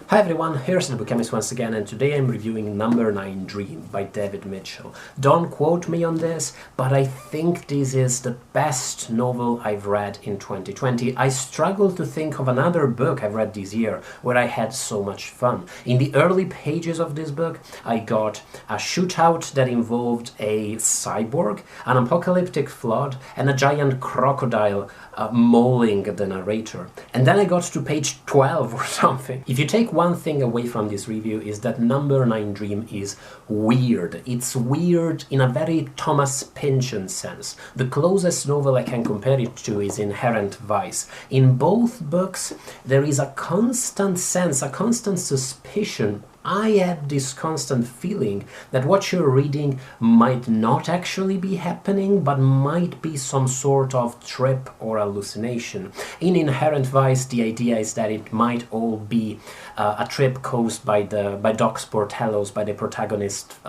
Hi everyone, here's the Bookchemist once again, and today I'm reviewing Number 9 Dream by David Mitchell. Don't quote me on this, but I think this is the best novel I've read in 2020. I struggle to think of another book I've read this year where I had so much fun. In the early pages of this book, I got a shootout that involved a cyborg, an apocalyptic flood, and a giant crocodile mauling the narrator. And then I got to page 12 or something. If you take one thing away from this review is that Number 9 Dream is weird. It's weird in a very Thomas Pynchon sense. The closest novel I can compare it to is Inherent Vice. In both books there is a constant sense, a constant suspicion. I had this constant feeling that what you're reading might not actually be happening, but might be some sort of trip or hallucination. In Inherent Vice, the idea is that it might all be a trip caused by Doc Sportello's, by the protagonist's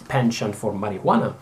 penchant for marijuana.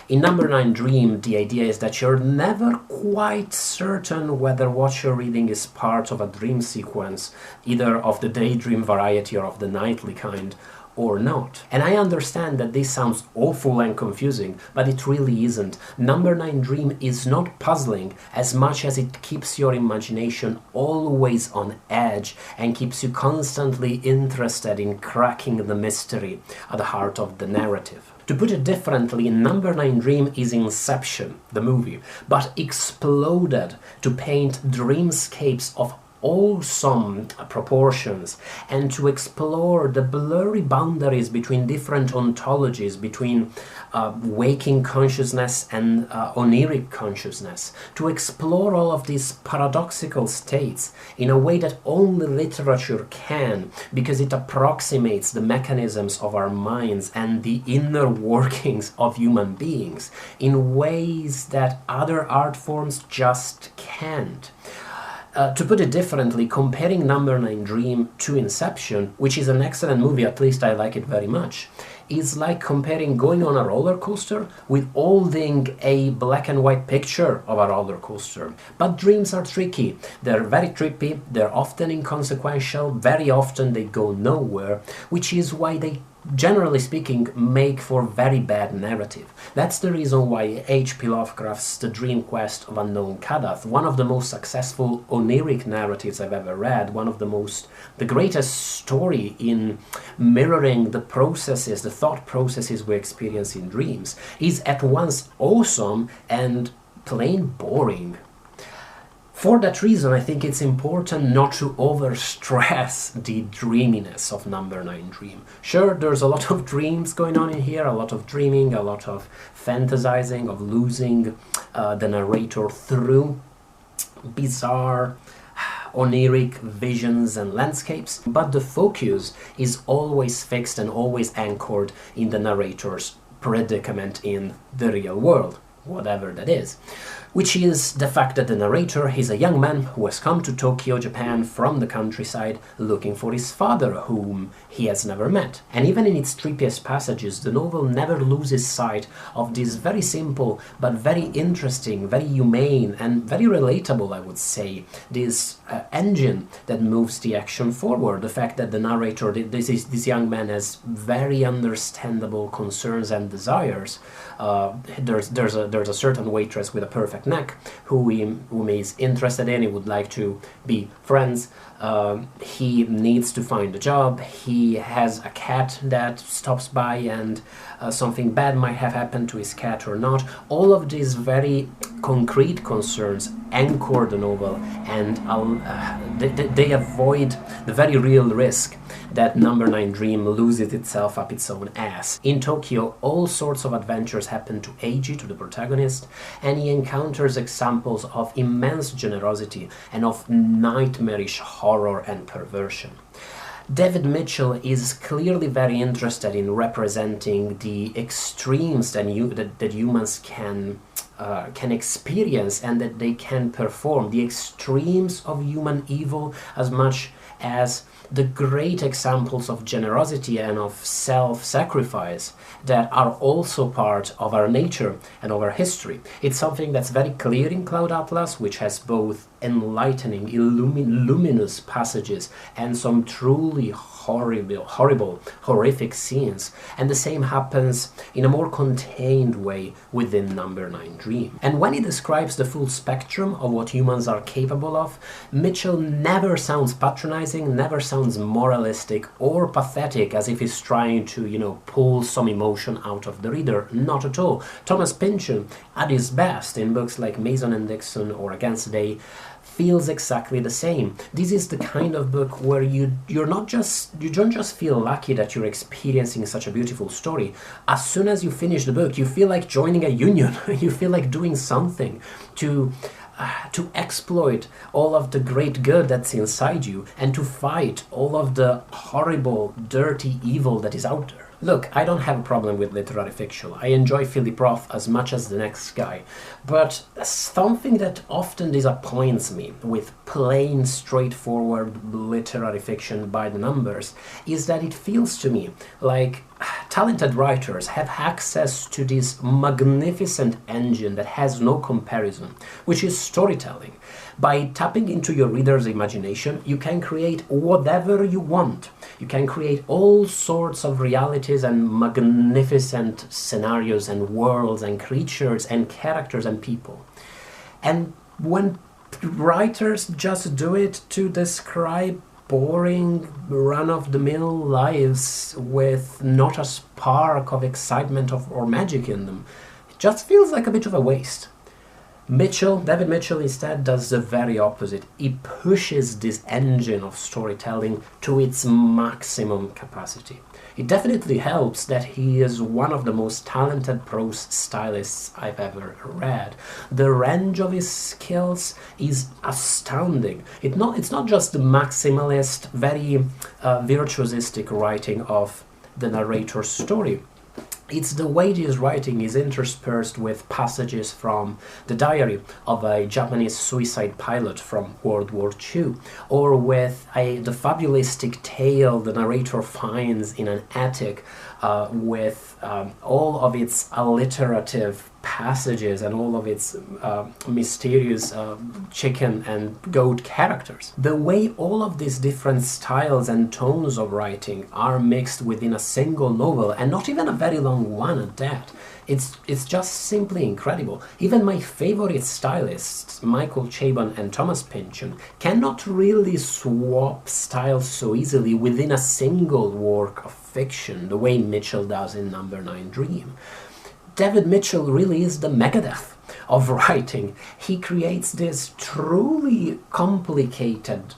In Number 9 Dream, the idea is that you're never quite certain whether what you're reading is part of a dream sequence, either of the daydream variety or of the nightly kind, or not. And I understand that this sounds awful and confusing, but it really isn't. Number 9 Dream is not puzzling as much as it keeps your imagination always on edge and keeps you constantly interested in cracking the mystery at the heart of the narrative. To put it differently, Number 9 Dream is Inception, the movie, but exploded to paint dreamscapes of awesome proportions and to explore the blurry boundaries between different ontologies, between waking consciousness and oniric consciousness, to explore all of these paradoxical states in a way that only literature can, because it approximates the mechanisms of our minds and the inner workings of human beings in ways that other art forms just can't. To put it differently, comparing Number 9 Dream to Inception, which is an excellent movie, at least I like it very much, is like comparing going on a roller coaster with holding a black and white picture of a roller coaster. But dreams are tricky. They're very trippy, they're often inconsequential, very often they go nowhere, which is why they, generally speaking, make for very bad narrative. That's the reason why H.P. Lovecraft's The Dream Quest of Unknown Kadath, one of the most successful oniric narratives I've ever read, the greatest story in mirroring the processes, the thought processes we experience in dreams, is at once awesome and plain boring. For that reason, I think it's important not to overstress the dreaminess of Number 9 Dream. Sure, there's a lot of dreams going on in here, a lot of dreaming, a lot of fantasizing, of losing the narrator through bizarre, oniric visions and landscapes, but the focus is always fixed and always anchored in the narrator's predicament in the real world, whatever that is. Which is the fact that the narrator is a young man who has come to Tokyo, Japan from the countryside looking for his father, whom he has never met. And even in its trippiest passages, the novel never loses sight of this very simple but very interesting, very humane and very relatable, I would say, this engine that moves the action forward. The fact that the narrator, this young man, has very understandable concerns and desires. There's a certain waitress with a perfect neck whom he's interested in. He would like to be friends. He needs to find a job. He has a cat that stops by and something bad might have happened to his cat or not. All of these very concrete concerns anchor the novel, and they avoid the very real risk that Number 9 Dream loses itself up its own ass. In Tokyo, all sorts of adventures happen to Eiji, to the protagonist, and he encounters examples of immense generosity and of nightmarish horror and perversion. David Mitchell is clearly very interested in representing the extremes that humans can experience and that they can perform, the extremes of human evil as much as the great examples of generosity and of self-sacrifice that are also part of our nature and of our history. It's something that's very clear in Cloud Atlas, which has both enlightening, luminous passages, and some truly horrible, horrific scenes. And the same happens in a more contained way within Number 9 Dream. And when he describes the full spectrum of what humans are capable of, Mitchell never sounds patronizing, never sounds moralistic or pathetic as if he's trying to, pull some emotion out of the reader. Not at all. Thomas Pynchon, at his best in books like Mason and Dixon or Against the Day, feels exactly the same. This is the kind of book where you don't just feel lucky that you're experiencing such a beautiful story. As soon as you finish the book, you feel like joining a union. You feel like doing something to exploit all of the great good that's inside you and to fight all of the horrible, dirty evil that is out there. Look, I don't have a problem with literary fiction. I enjoy Philip Roth as much as the next guy. But something that often disappoints me with plain, straightforward literary fiction by the numbers is that it feels to me like talented writers have access to this magnificent engine that has no comparison, which is storytelling. By tapping into your reader's imagination, you can create whatever you want. You can create all sorts of realities and magnificent scenarios and worlds and creatures and characters and people. And when writers just do it to describe boring, run-of-the-mill lives with not a spark of excitement or magic in them, it just feels like a bit of a waste. David Mitchell instead does the very opposite. He pushes this engine of storytelling to its maximum capacity. It definitely helps that he is one of the most talented prose stylists I've ever read. The range of his skills is astounding. It's not just the maximalist, very virtuosistic writing of the narrator's story. It's the way this writing is interspersed with passages from the diary of a Japanese suicide pilot from World War II, or with the fabulistic tale the narrator finds in an attic with all of its alliterative passages and all of its mysterious chicken and goat characters. The way all of these different styles and tones of writing are mixed within a single novel, and not even a very long one at that, it's just simply incredible. Even my favorite stylists, Michael Chabon and Thomas Pynchon, cannot really swap styles so easily within a single work of fiction, the way Mitchell does in Number 9 Dream. David Mitchell really is the Megadeth of writing. He creates this truly complicated,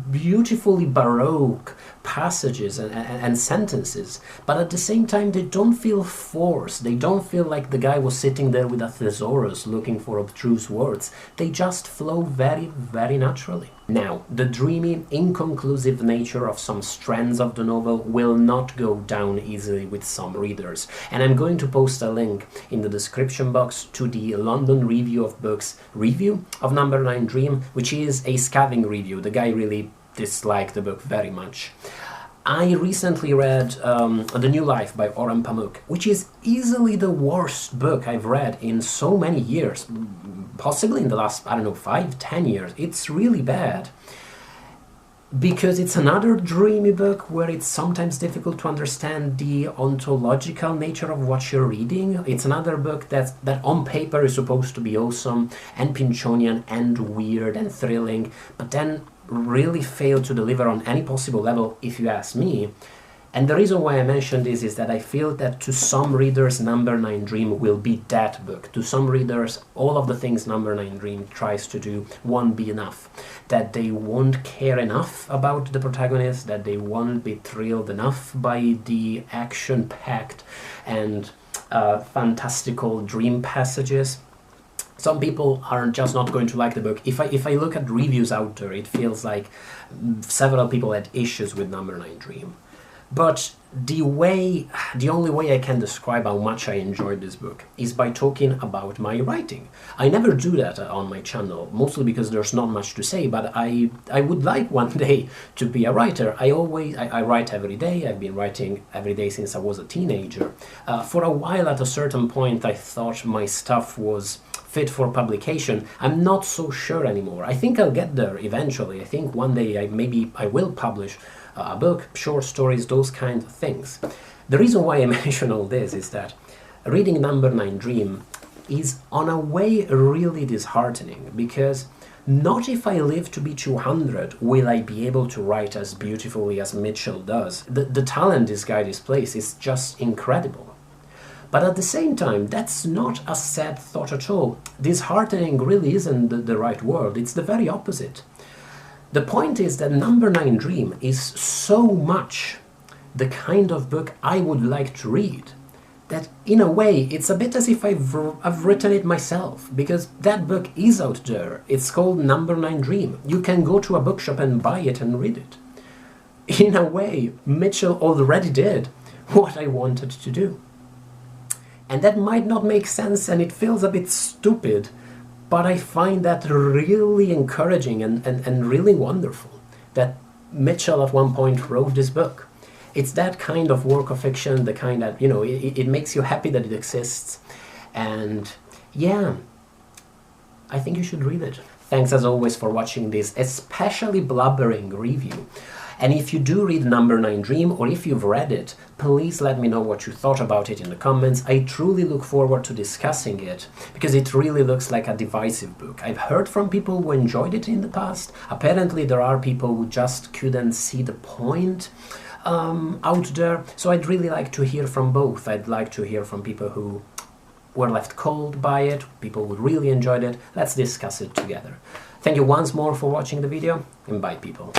beautifully baroque passages and sentences, but at the same time they don't feel forced. They don't feel like the guy was sitting there with a thesaurus looking for abstruse words. They just flow very, very naturally. Now, the dreamy, inconclusive nature of some strands of the novel will not go down easily with some readers, and I'm going to post a link in the description box to the London Review of Books review of Number 9 Dream, which is a scathing review. The guy really disliked the book very much. I recently read The New Life by Orhan Pamuk, which is easily the worst book I've read in so many years, possibly in the last, 5-10 years. It's really bad, because it's another dreamy book where it's sometimes difficult to understand the ontological nature of what you're reading. It's another book that on paper is supposed to be awesome and Pynchonian and weird and thrilling, but then really failed to deliver on any possible level, if you ask me. And the reason why I mention this is that I feel that to some readers, Number 9 Dream will be that book. To some readers, all of the things Number 9 Dream tries to do won't be enough. That they won't care enough about the protagonist, that they won't be thrilled enough by the action-packed and fantastical dream passages. Some people are just not going to like the book. If I look at reviews out there, it feels like several people had issues with Number 9 Dream. But the only way I can describe how much I enjoyed this book is by talking about my writing. I never do that on my channel, mostly because there's not much to say, but I would like one day to be a writer. I write every day. I've been writing every day since I was a teenager. For a while, at a certain point, I thought my stuff was fit for publication. I'm not so sure anymore. I think I'll get there eventually. I think one day maybe I will publish a book, short stories, those kinds of things. The reason why I mention all this is that reading Number 9 Dream is on a way really disheartening, because not if I live to be 200 will I be able to write as beautifully as Mitchell does. The talent this guy displays is just incredible. But at the same time, that's not a sad thought at all. Disheartening really isn't the right word, it's the very opposite. The point is that Number 9 Dream is so much the kind of book I would like to read, that in a way it's a bit as if I've written it myself, because that book is out there. It's called Number 9 Dream. You can go to a bookshop and buy it and read it. In a way, Mitchell already did what I wanted to do. And that might not make sense and it feels a bit stupid, but I find that really encouraging and really wonderful that Mitchell at one point wrote this book. It's that kind of work of fiction, the kind that, you know, it makes you happy that it exists. And yeah, I think you should read it. Thanks as always for watching this especially blubbering review. And if you do read Number 9 Dream, or if you've read it, please let me know what you thought about it in the comments. I truly look forward to discussing it, because it really looks like a divisive book. I've heard from people who enjoyed it in the past. Apparently there are people who just couldn't see the point out there. So I'd really like to hear from both. I'd like to hear from people who were left cold by it, people who really enjoyed it. Let's discuss it together. Thank you once more for watching the video, and bye people.